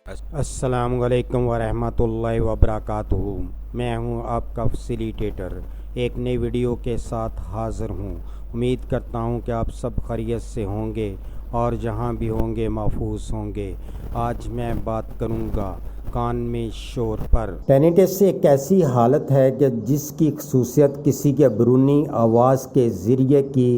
السلام علیکم ورحمۃ اللہ وبرکاتہ۔ میں ہوں آپ کا فیسیلیٹیٹر، ایک نئی ویڈیو کے ساتھ حاضر ہوں۔ امید کرتا ہوں کہ آپ سب خیریت سے ہوں گے اور جہاں بھی ہوں گے محفوظ ہوں گے۔ آج میں بات کروں گا کان میں شور پر۔ ٹینیٹس ایک ایسی حالت ہے کہ جس کی خصوصیت کسی کے بیرونی آواز کے ذریعے کی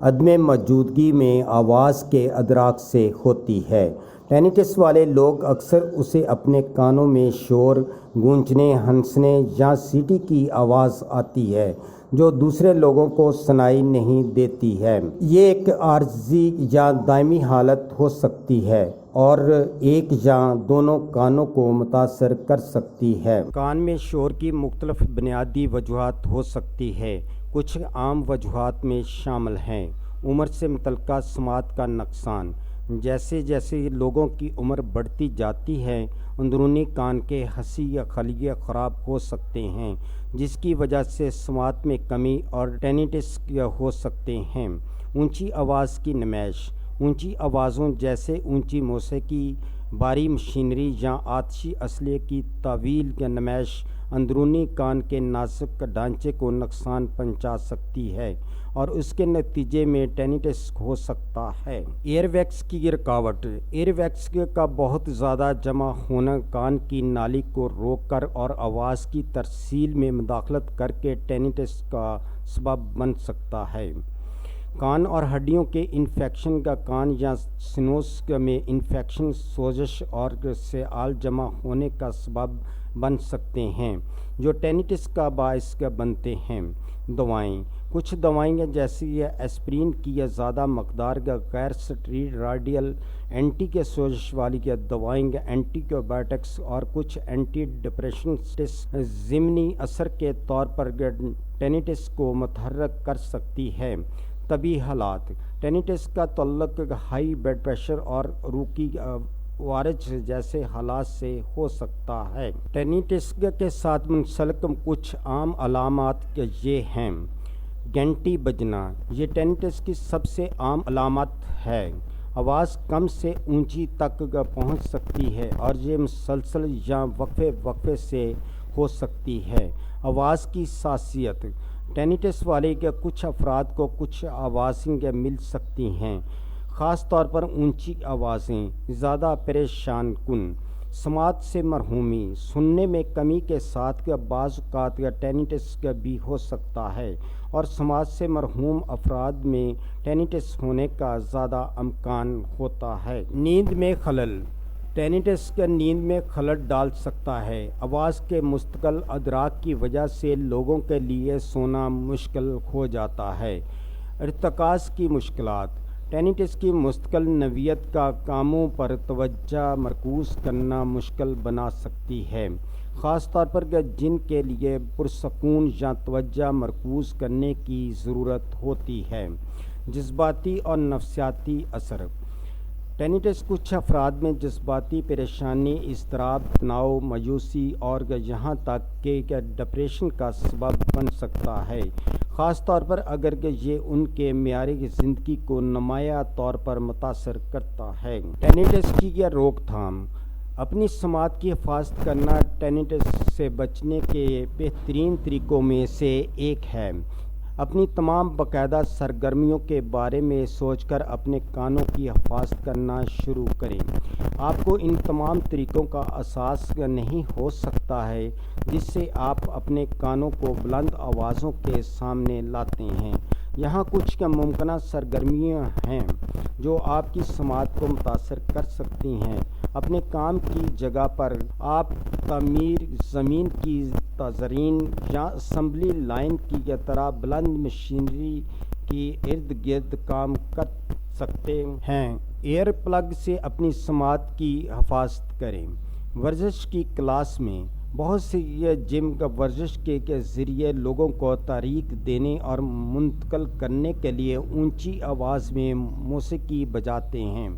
عدم موجودگی میں آواز کے ادراک سے ہوتی ہے۔ ٹینیٹس والے لوگ اکثر اسے اپنے کانوں میں شور، گونجنے، ہنسنے یا سیٹی کی آواز آتی ہے جو دوسرے لوگوں کو سنائی نہیں دیتی ہے۔ یہ ایک عارضی یا دائمی حالت ہو سکتی ہے اور ایک یا دونوں کانوں کو متاثر کر سکتی ہے۔ کان میں شور کی مختلف بنیادی وجوہات ہو سکتی ہے۔ کچھ عام وجوہات میں شامل ہیں: عمر سے متعلقہ سماعت کا نقصان: جیسے جیسے لوگوں کی عمر بڑھتی جاتی ہے، اندرونی کان کے حسی یا خلیے خراب ہو سکتے ہیں، جس کی وجہ سے سماعت میں کمی اور ٹینیٹس ہو سکتے ہیں۔ اونچی آواز کی نمائش: اونچی آوازوں جیسے اونچی موسیقی، بھاری مشینری یا آتشی اسلحے کی طویل نمائش اندرونی کان کے نازک ڈھانچے کو نقصان پہنچا سکتی ہے اور اس کے نتیجے میں ٹینیٹس ہو سکتا ہے۔ ایئر ویکس کی رکاوٹ: ایئر ویکس کا بہت زیادہ جمع ہونا کان کی نالی کو روک کر اور آواز کی ترسیل میں مداخلت کر کے ٹینیٹس کا سبب بن سکتا ہے۔ کان اور ہڈیوں کے انفیکشن: کان یا سنوس میں انفیکشن سوزش اور سیال جمع ہونے کا سبب بن سکتے ہیں جو ٹینیٹس کا باعث بنتے ہیں۔ دوائیں: کچھ دوائیں جیسے ایسپرین کی زیادہ مقدار، غیر اسٹیرائڈل اینٹی سوزش والی دوائیں، اینٹی بایوٹکس اور کچھ اینٹی ڈپریشنٹس ضمنی اثر کے طور پر ٹینیٹس کو متحرک کر سکتی ہے۔ طبی حالات: ٹینیٹس کا تعلق ہائی بلڈ پریشر اور عروقی عوارض جیسے حالات سے ہو سکتا ہے۔ ٹینیٹس کے ساتھ منسلک کچھ عام علامات یہ ہیں: گھنٹی بجنا: یہ ٹینیٹس کی سب سے عام علامت ہے۔ آواز کم سے اونچی تک پہنچ سکتی ہے اور یہ مسلسل یا وقفے وقفے سے ہو سکتی ہے۔ آواز کی حساسیت: ٹینیٹس والے کچھ افراد کو کچھ آوازیں مل سکتی ہیں، خاص طور پر اونچی آوازیں، زیادہ پریشان کن۔ سماعت سے محرومی: سننے میں کمی کے ساتھ بعض اوقات ٹینیٹس بھی ہو سکتا ہے اور سماعت سے محروم افراد میں ٹینیٹس ہونے کا زیادہ امکان ہوتا ہے۔ نیند میں خلل: ٹینیٹس نیند میں خلل ڈال سکتا ہے۔ آواز کے مستقل ادراک کی وجہ سے لوگوں کے لیے سونا مشکل ہو جاتا ہے۔ ارتکاز کی مشکلات: ٹینیٹس کی مستقل نوعیت کاموں پر توجہ مرکوز کرنا مشکل بنا سکتی ہے، خاص طور پر جن کے لیے پرسکون یا توجہ مرکوز کرنے کی ضرورت ہوتی ہے۔ جذباتی اور نفسیاتی اثر: ٹینیٹس کچھ افراد میں جذباتی پریشانی، اضطراب، تناؤ، مایوسی اور یہاں تک کہ ڈپریشن کا سبب بن سکتا ہے، خاص طور پر اگر یہ ان کے معیار زندگی کو نمایاں طور پر متاثر کرتا ہے۔ ٹینیٹس کی روک تھام: اپنی سماعت کی حفاظت کرنا ٹینیٹس سے بچنے کے بہترین طریقوں میں سے ایک ہے۔ اپنی تمام باقاعدہ سرگرمیوں کے بارے میں سوچ کر اپنے کانوں کی حفاظت کرنا شروع کریں۔ آپ کو ان تمام طریقوں کا احساس نہیں ہو سکتا ہے جس سے آپ اپنے کانوں کو بلند آوازوں کے سامنے لاتے ہیں۔ یہاں کچھ ممکنہ سرگرمیاں ہیں جو آپ کی سماعت کو متاثر کر سکتی ہیں۔ اپنے کام کی جگہ پر آپ تعمیر زمین کی تزئین یا اسمبلی لائن کی طرح بلند مشینری کے ارد گرد کام کر سکتے ہیں۔ ایئر پلگ سے اپنی سماعت کی حفاظت کریں۔ ورزش کی کلاس میں بہت سے جم ورزش کے ذریعے لوگوں کو تحریک دینے اور منتقل کرنے کے لیے اونچی آواز میں موسیقی بجاتے ہیں۔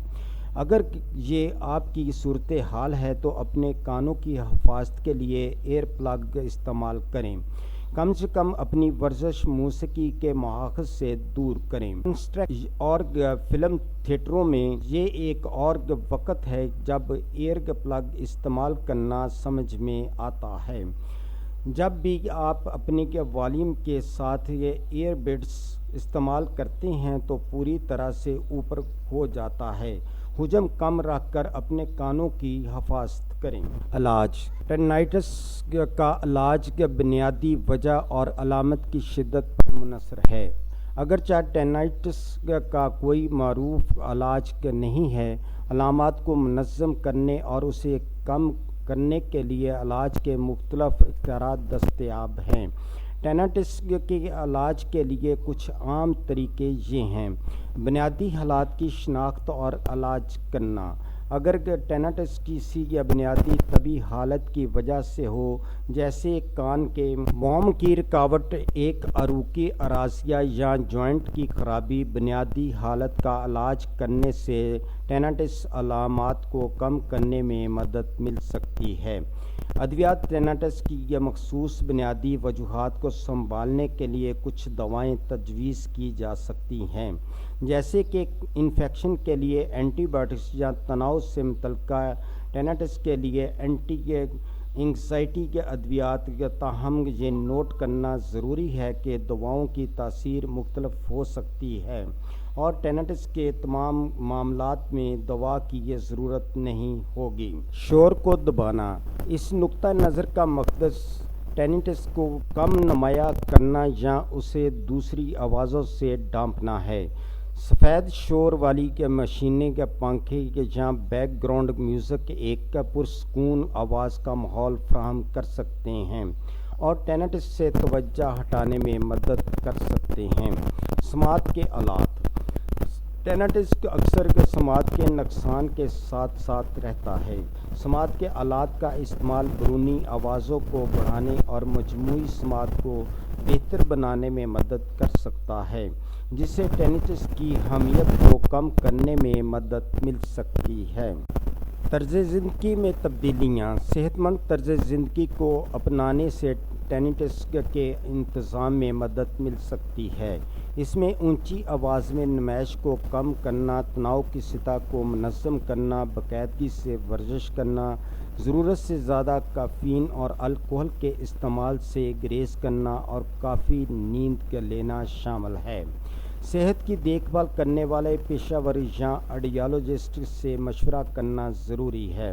اگر یہ آپ کی صورتحال ہے تو اپنے کانوں کی حفاظت کے لیے ایئر پلگ استعمال کریں۔ کم سے کم اپنی ورزش موسیقی کے ماخذ سے دور کریں۔ اور فلم تھیٹروں میں یہ ایک اور وقت ہے جب ایئر پلگ استعمال کرنا سمجھ میں آتا ہے۔ جب بھی آپ اپنے والیوم کے ساتھ یہ ایئر بڈس استعمال کرتے ہیں تو پوری طرح سے اوپر ہو جاتا ہے۔ حجم کم رکھ کر اپنے کانوں کی حفاظت کریں۔ علاج: ٹینائٹس کا علاج بنیادی وجہ اور علامت کی شدت پر منحصر ہے۔ اگرچہ ٹینائٹس کا کوئی معروف علاج نہیں ہے، علامات کو منظم کرنے اور اسے کم کرنے کے لیے علاج کے مختلف اختیارات دستیاب ہیں۔ ٹینائٹس کے علاج کے لیے کچھ عام طریقے یہ ہیں: بنیادی حالات کی شناخت اور علاج کرنا۔ اگر ٹینائٹس کسی بنیادی طبی حالت کی وجہ سے ہو، جیسے کان کے موم کی رکاوٹ، ایک عروقی اراسیہ یا جوائنٹ کی خرابی، بنیادی حالت کا علاج کرنے سے ٹینائٹس علامات کو کم کرنے میں مدد مل سکتی ہے۔ ادویات: ٹینائٹس کی مخصوص بنیادی وجوہات کو سنبھالنے کے لیے کچھ دوائیں تجویز کی جا سکتی ہیں، جیسے کہ انفیکشن کے لیے اینٹی بائیوٹکس یا تناؤ سے متعلقہ ٹینائٹس کے لیے اینٹی اینگزائٹی کے ادویات۔ تاہم یہ نوٹ کرنا ضروری ہے کہ دواؤں کی تاثیر مختلف ہو سکتی ہے اور ٹینائٹس کے تمام معاملات میں دوا کی ضرورت نہیں ہوگی۔ شور کو دبانا: اس نقطہ نظر کا مقصد ٹینائٹس کو کم نمایاں کرنا یا اسے دوسری آوازوں سے ڈھانپنا ہے۔ سفید شور والی مشینیں، پنکھے یا بیک گراؤنڈ میوزک ایک پرسکون آواز کا ماحول فراہم کر سکتے ہیں اور ٹینائٹس سے توجہ ہٹانے میں مدد کر سکتے ہیں۔ سماعت کے آلات: ٹینائٹس اکثر سماعت کے نقصان کے ساتھ ساتھ رہتا ہے۔ سماعت کے آلات کا استعمال بیرونی آوازوں کو بڑھانے اور مجموعی سماعت کو بہتر بنانے میں مدد کر سکتا ہے، جس سے ٹینائٹس کی اہمیت کو کم کرنے میں مدد مل سکتی ہے۔ طرز زندگی میں تبدیلیاں: صحت مند طرز زندگی کو اپنانے سے ٹینائٹس کے انتظام میں مدد مل سکتی ہے۔ اس میں اونچی آواز میں نمائش کو کم کرنا، تناؤ کی سطح کو منظم کرنا، باقاعدگی سے ورزش کرنا، ضرورت سے زیادہ کافین اور الکحل کے استعمال سے گریز کرنا اور کافی نیند لینا شامل ہے۔ صحت کی دیکھ بھال کرنے والے پیشہ ور یا آڈیالوجسٹ سے مشورہ کرنا ضروری ہے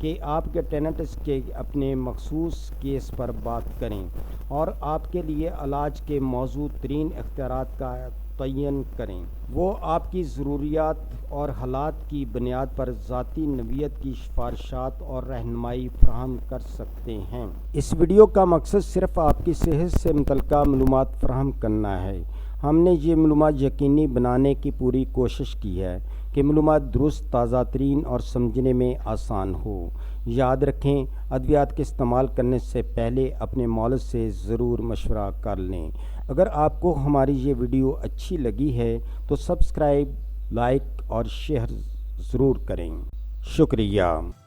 کہ آپ کے ٹینائٹس کے اپنے مخصوص کیس پر بات کریں اور آپ کے لیے علاج کے موزوں ترین اختیارات کا تعین کریں۔ وہ آپ کی ضروریات اور حالات کی بنیاد پر ذاتی نوعیت کی سفارشات اور رہنمائی فراہم کر سکتے ہیں۔ اس ویڈیو کا مقصد صرف آپ کی صحت سے متعلقہ معلومات فراہم کرنا ہے۔ ہم نے یہ معلومات یقینی بنانے کی پوری کوشش کی ہے کہ معلومات درست، تازہ ترین اور سمجھنے میں آسان ہو۔ یاد رکھیں، ادویات کے استعمال کرنے سے پہلے اپنے معالج سے ضرور مشورہ کر لیں۔ اگر آپ کو ہماری یہ ویڈیو اچھی لگی ہے تو سبسکرائب، لائک اور شیئر ضرور کریں۔ شکریہ۔